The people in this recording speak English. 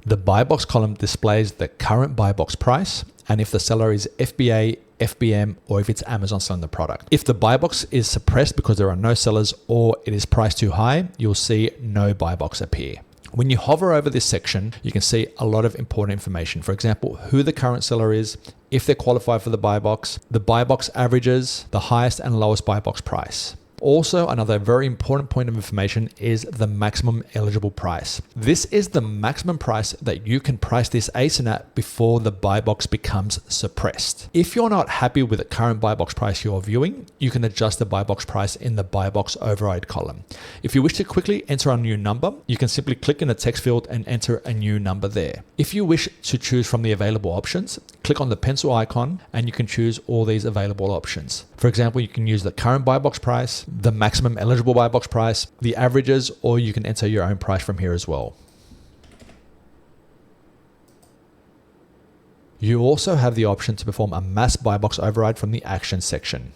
The buy box column displays the current buy box price and if the seller is FBA, FBM, or if it's Amazon selling the product. If the buy box is suppressed because there are no sellers or it is priced too high, you'll see no buy box appear. When you hover over this section, you can see a lot of important information. For example, who the current seller is, if they're qualified for the buy box averages, the highest and lowest buy box price. Also, another very important point of information is the maximum eligible price. This is the maximum price that you can price this ASIN at before the buy box becomes suppressed. If you're not happy with the current buy box price you're viewing, you can adjust the buy box price in the buy box override column. If you wish to quickly enter a new number, you can simply click in the text field and enter a new number there. If you wish to choose from the available options, click on the pencil icon and you can choose all these available options. For example, you can use the current buy box price, the maximum eligible buy box price, the averages, or you can enter your own price from here as well. You also have the option to perform a mass buy box override from the actions section.